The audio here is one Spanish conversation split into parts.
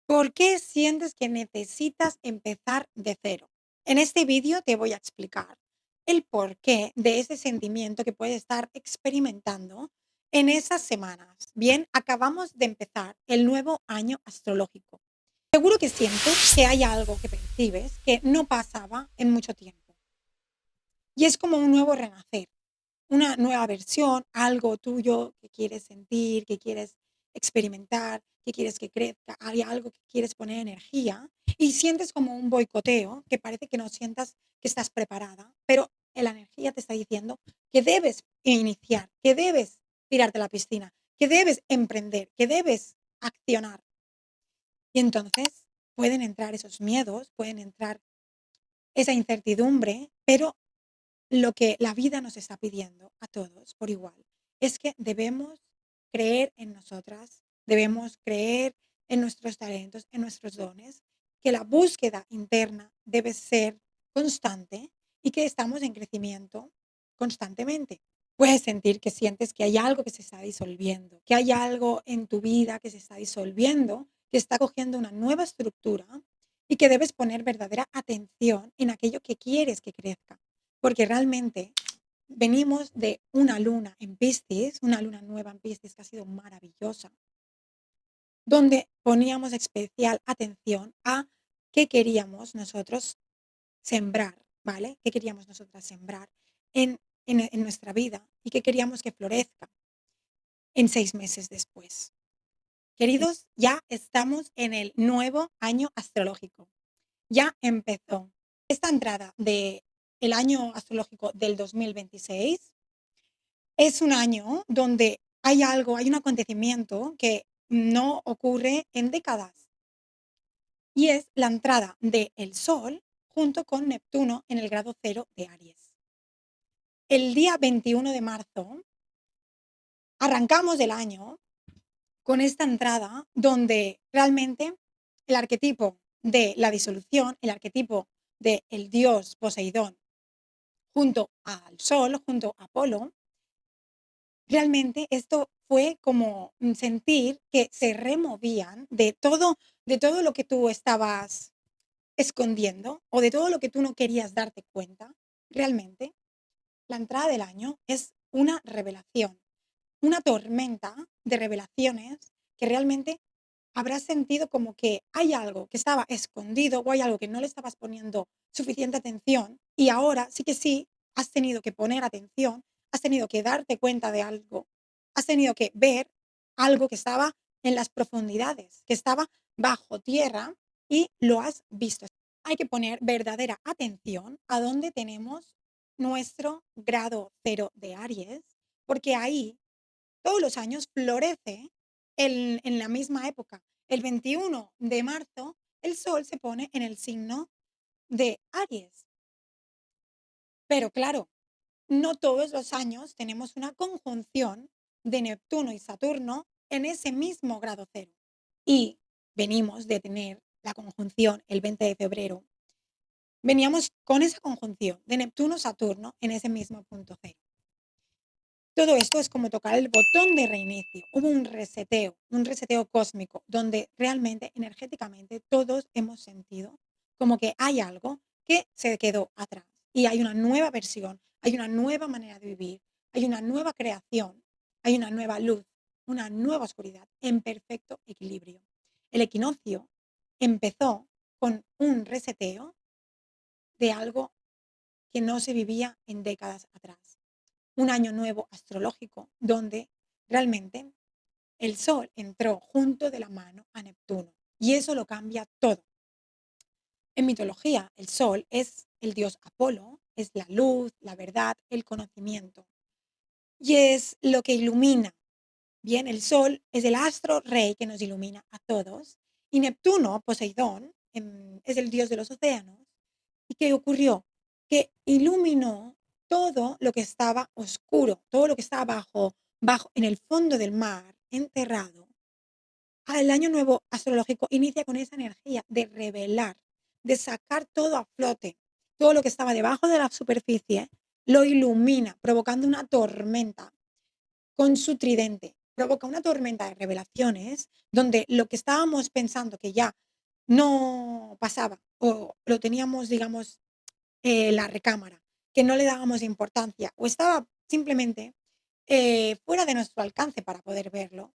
¿Por qué sientes que necesitas empezar de cero? En este vídeo te voy a explicar el porqué de ese sentimiento que puedes estar experimentando en esas semanas. Bien, acabamos de empezar el nuevo año astrológico. Seguro que sientes que hay algo que percibes que no pasaba en mucho tiempo. Y es como un nuevo renacer, una nueva versión, algo tuyo que quieres sentir, que quieres experimentar, que quieres que crezca, hay algo que quieres poner energía y sientes como un boicoteo que parece que no sientas que estás preparada, pero la energía te está diciendo que debes iniciar, que debes tirarte a la piscina, que debes emprender, que debes accionar. Y entonces pueden entrar esos miedos, pueden entrar esa incertidumbre, pero lo que la vida nos está pidiendo a todos por igual es que debemos creer en nosotras, debemos creer en nuestros talentos, en nuestros dones, que la búsqueda interna debe ser constante y que estamos en crecimiento constantemente. Puedes sentir que sientes que hay algo que se está disolviendo, que hay algo en tu vida que se está disolviendo, que está cogiendo una nueva estructura y que debes poner verdadera atención en aquello que quieres que crezca porque realmente venimos de una luna en Piscis, una luna nueva en Piscis que ha sido maravillosa, donde poníamos especial atención a qué queríamos nosotros sembrar, ¿vale? ¿Qué queríamos nosotras sembrar en nuestra vida y qué queríamos que florezca en 6 meses después? Queridos, ya estamos en el nuevo año astrológico. Ya empezó. Esta entrada de el año astrológico del 2026 es un año donde hay algo, hay un acontecimiento que no ocurre en décadas, y es la entrada del Sol junto con Neptuno en el grado cero de Aries. El día 21 de marzo arrancamos el año con esta entrada donde realmente el arquetipo de la disolución, el arquetipo del dios Poseidón junto al Sol, junto a Apolo, realmente esto fue como, sentir que se removían de todo lo que tú estabas escondiendo, o de todo lo que tú no querías darte cuenta. Realmente, la entrada del año es una revelación, una tormenta de revelaciones que realmente habrás sentido como que hay algo que estaba escondido, o hay algo que no le estabas poniendo suficiente atención, y ahora sí que sí, has tenido que poner atención, has tenido que darte cuenta de algo, has tenido que ver algo que estaba en las profundidades, que estaba bajo tierra y lo has visto. Hay que poner verdadera atención a dónde tenemos nuestro grado cero de Aries, porque ahí todos los años florece en la misma época. El 21 de marzo, el Sol se pone en el signo de Aries. Pero claro, no todos los años tenemos una conjunción de Neptuno y Saturno en ese mismo grado cero. Y venimos de tener la conjunción el 20 de febrero. Veníamos con esa conjunción de Neptuno-Saturno en ese mismo punto cero. Todo esto es como tocar el botón de reinicio. Hubo un reseteo cósmico, donde realmente, energéticamente, todos hemos sentido como que hay algo que se quedó atrás y hay una nueva versión, hay una nueva manera de vivir, hay una nueva creación, hay una nueva luz, una nueva oscuridad en perfecto equilibrio. El equinoccio empezó con un reseteo de algo que no se vivía en décadas atrás, un año nuevo astrológico donde realmente el Sol entró junto de la mano a Neptuno y eso lo cambia todo. En mitología, el Sol es el dios Apolo, es la luz, la verdad, el conocimiento y es lo que ilumina. Bien, el Sol es el astro rey que nos ilumina a todos y Neptuno, Poseidón, es el dios de los océanos. ¿Y qué ocurrió? Que iluminó todo lo que estaba oscuro, todo lo que estaba bajo en el fondo del mar, enterrado. El año nuevo astrológico inicia con esa energía de revelar, de sacar todo a flote. Todo lo que estaba debajo de la superficie lo ilumina, provocando una tormenta con su tridente, provoca una tormenta de revelaciones donde lo que estábamos pensando que ya no pasaba o lo teníamos, digamos, en la recámara, que no le dábamos importancia o estaba simplemente fuera de nuestro alcance para poder verlo.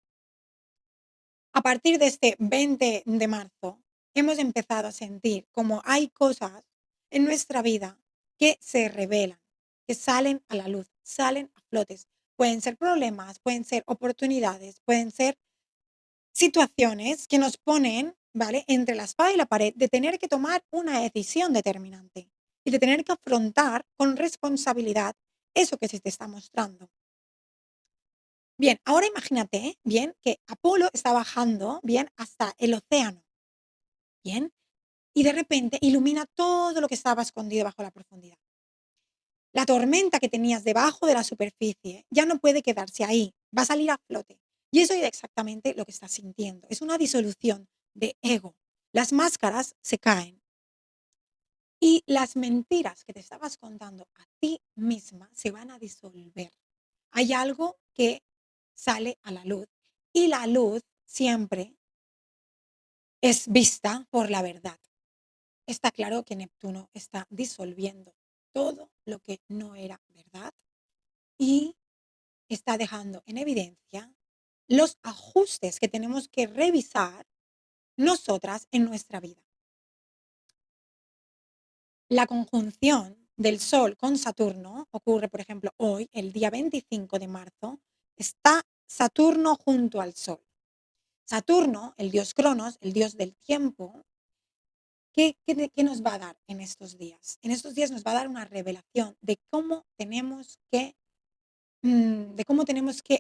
A partir de este 20 de marzo, hemos empezado a sentir como hay cosas en nuestra vida que se revelan, que salen a la luz, salen a flotes. Pueden ser problemas, pueden ser oportunidades, pueden ser situaciones que nos ponen, ¿vale?, entre la espada y la pared de tener que tomar una decisión determinante y de tener que afrontar con responsabilidad eso que se te está mostrando. Bien, ahora imagínate, bien, que Apolo está bajando, bien, hasta el océano, bien, y de repente ilumina todo lo que estaba escondido bajo la profundidad. La tormenta que tenías debajo de la superficie ya no puede quedarse ahí, va a salir a flote. Y eso es exactamente lo que estás sintiendo. Es una disolución de ego. Las máscaras se caen y las mentiras que te estabas contando a ti misma se van a disolver. Hay algo que sale a la luz y la luz siempre es vista por la verdad. Está claro que Neptuno está disolviendo todo lo que no era verdad y está dejando en evidencia los ajustes que tenemos que revisar nosotras en nuestra vida. La conjunción del Sol con Saturno ocurre, por ejemplo, hoy, el día 25 de marzo, está Saturno junto al Sol. Saturno, el dios Cronos, el dios del tiempo, ¿qué nos va a dar en estos días? En estos días nos va a dar una revelación de cómo tenemos que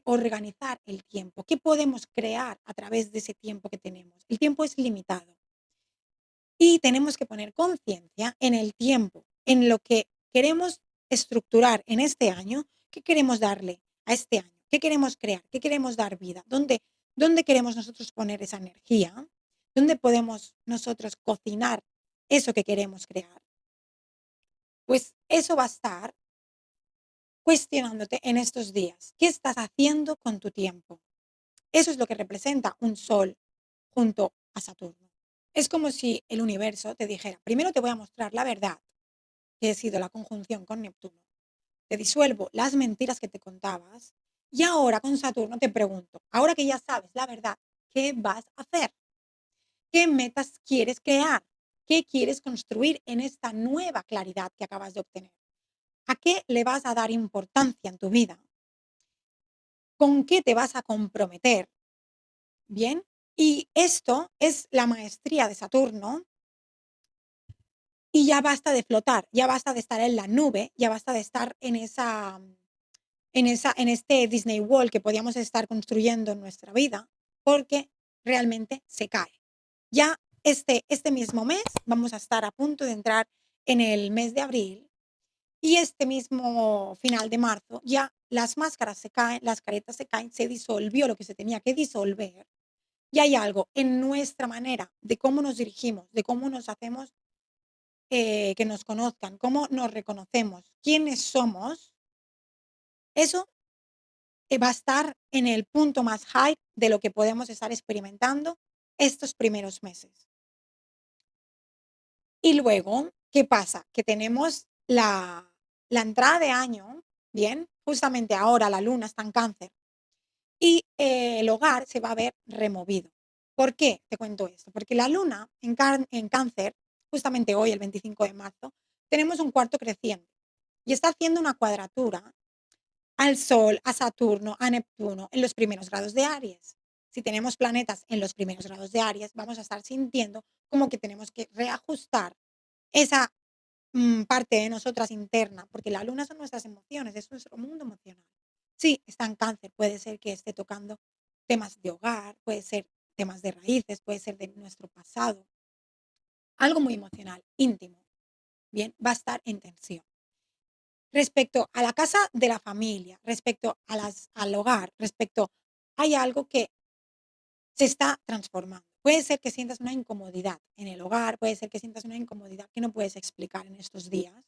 organizar el tiempo, qué podemos crear a través de ese tiempo que tenemos. El tiempo es limitado y tenemos que poner conciencia en el tiempo, en lo que queremos estructurar en este año, qué queremos darle a este año, qué queremos crear, qué queremos dar vida, dónde queremos nosotros poner esa energía, dónde podemos nosotros cocinar eso que queremos crear. Pues eso va a estar cuestionándote en estos días. ¿Qué estás haciendo con tu tiempo? Eso es lo que representa un sol junto a Saturno. Es como si el universo te dijera, primero te voy a mostrar la verdad, que ha sido la conjunción con Neptuno. Te disuelvo las mentiras que te contabas y ahora con Saturno te pregunto, ahora que ya sabes la verdad, ¿qué vas a hacer? ¿Qué metas quieres crear? ¿Qué quieres construir en esta nueva claridad que acabas de obtener? ¿A qué le vas a dar importancia en tu vida? ¿Con qué te vas a comprometer? Bien, y esto es la maestría de Saturno y ya basta de flotar, ya basta de estar en la nube, ya basta de estar en este Disney World que podíamos estar construyendo en nuestra vida, porque realmente se cae. Ya este mismo mes vamos a estar a punto de entrar en el mes de abril y este mismo final de marzo ya las máscaras se caen, las caretas se caen, se disolvió lo que se tenía que disolver y hay algo en nuestra manera de cómo nos dirigimos, de cómo nos hacemos que nos conozcan, cómo nos reconocemos, quiénes somos, eso va a estar en el punto más high de lo que podemos estar experimentando estos primeros meses. Y luego, ¿qué pasa? Que tenemos la entrada de año, bien, justamente ahora la luna está en cáncer y el hogar se va a ver removido. ¿Por qué te cuento esto? Porque la luna en cáncer, justamente hoy, el 25 de marzo, tenemos un cuarto creciente y está haciendo una cuadratura al Sol, a Saturno, a Neptuno en los primeros grados de Aries. Si tenemos planetas en los primeros grados de Aries, vamos a estar sintiendo como que tenemos que reajustar esa parte de nosotras interna, porque la luna son nuestras emociones, es nuestro mundo emocional. Sí, está en cáncer, puede ser que esté tocando temas de hogar, puede ser temas de raíces, puede ser de nuestro pasado, algo muy emocional, íntimo, bien, va a estar en tensión. Respecto a la casa de la familia, respecto al hogar, hay algo que se está transformando. Puede ser que sientas una incomodidad en el hogar, puede ser que sientas una incomodidad que no puedes explicar en estos días,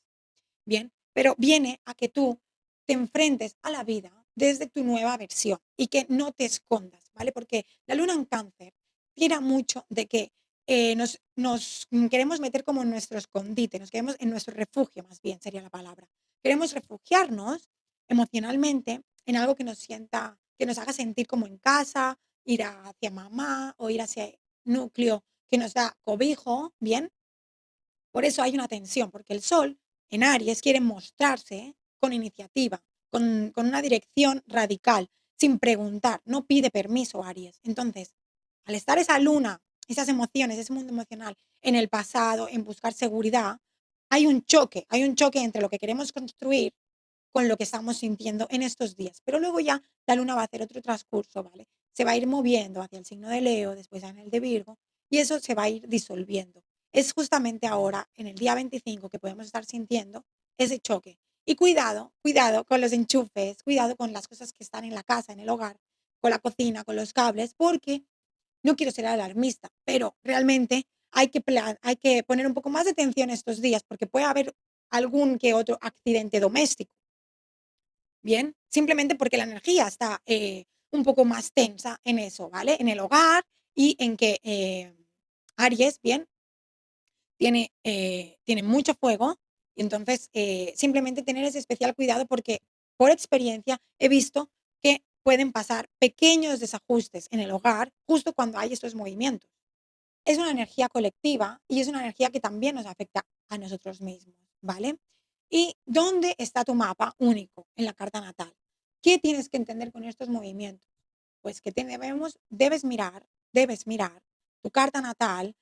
bien, pero viene a que tú te enfrentes a la vida desde tu nueva versión y que no te escondas, ¿vale? Porque la luna en cáncer tira mucho de que nos queremos meter como en nuestro escondite, nos queremos en nuestro refugio, más bien sería la palabra. Queremos refugiarnos emocionalmente en algo que nos sienta, que nos haga sentir como en casa, ir hacia mamá o ir hacia núcleo que nos da cobijo, ¿bien? Por eso hay una tensión, porque el Sol en Aries quiere mostrarse con iniciativa, con una dirección radical, sin preguntar, no pide permiso Aries. Entonces, al estar esa luna, esas emociones, ese mundo emocional en el pasado, en buscar seguridad, hay un choque entre lo que queremos construir con lo que estamos sintiendo en estos días. Pero luego ya la luna va a hacer otro transcurso, ¿vale? Se va a ir moviendo hacia el signo de Leo, después en el de Virgo, y eso se va a ir disolviendo. Es justamente ahora, en el día 25, que podemos estar sintiendo ese choque. Y cuidado, cuidado con los enchufes, cuidado con las cosas que están en la casa, en el hogar, con la cocina, con los cables, porque no quiero ser alarmista, pero realmente hay que poner un poco más de atención estos días, porque puede haber algún que otro accidente doméstico. Bien, simplemente porque la energía está un poco más tensa en eso, ¿vale? En el hogar y en que Aries, bien, tiene mucho fuego y entonces simplemente tener ese especial cuidado porque por experiencia he visto que pueden pasar pequeños desajustes en el hogar justo cuando hay estos movimientos. Es una energía colectiva y es una energía que también nos afecta a nosotros mismos, ¿vale? ¿Y dónde está tu mapa único en la carta natal? ¿Qué tienes que entender con estos movimientos? Pues que debes mirar tu carta natal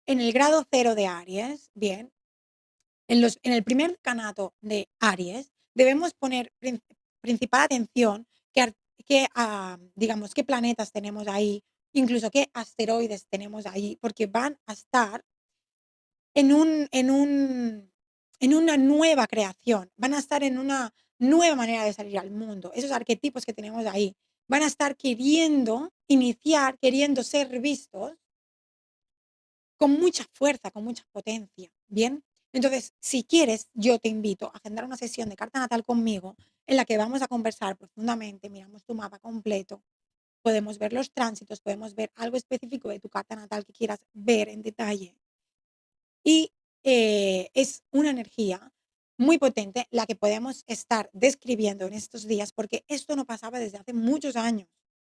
en el grado cero de Aries, bien, en el primer canato de Aries, debemos poner principal atención digamos, qué planetas tenemos ahí, incluso qué asteroides tenemos ahí, porque van a estar en un en un en una nueva creación, van a estar en una nueva manera de salir al mundo. Esos arquetipos que tenemos ahí van a estar queriendo iniciar, queriendo ser vistos con mucha fuerza, con mucha potencia, ¿bien? Entonces, si quieres, yo te invito a agendar una sesión de carta natal conmigo en la que vamos a conversar profundamente, miramos tu mapa completo, podemos ver los tránsitos, podemos ver algo específico de tu carta natal que quieras ver en detalle y es una energía muy potente la que podemos estar describiendo en estos días, porque esto no pasaba desde hace muchos años.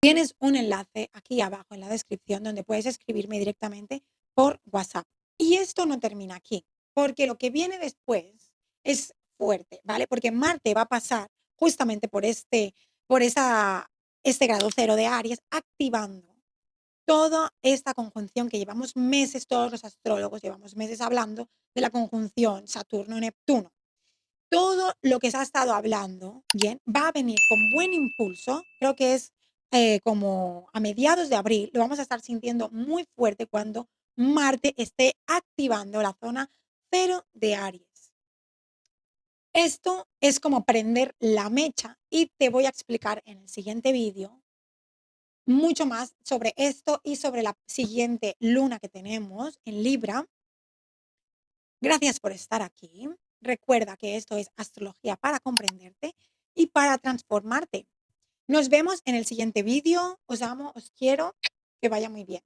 Tienes un enlace aquí abajo en la descripción donde puedes escribirme directamente por WhatsApp. Y esto no termina aquí, porque lo que viene después es fuerte, ¿vale? Porque Marte va a pasar justamente por este grado cero de Aries, activando toda esta conjunción que llevamos meses, todos los astrólogos llevamos meses hablando de la conjunción Saturno-Neptuno. Todo lo que se ha estado hablando, bien, va a venir con buen impulso, creo que es como a mediados de abril, lo vamos a estar sintiendo muy fuerte cuando Marte esté activando la zona cero de Aries. Esto es como prender la mecha y te voy a explicar en el siguiente vídeo mucho más sobre esto y sobre la siguiente luna que tenemos en Libra. Gracias por estar aquí. Recuerda que esto es astrología para comprenderte y para transformarte. Nos vemos en el siguiente vídeo. Os amo, os quiero. Que vaya muy bien.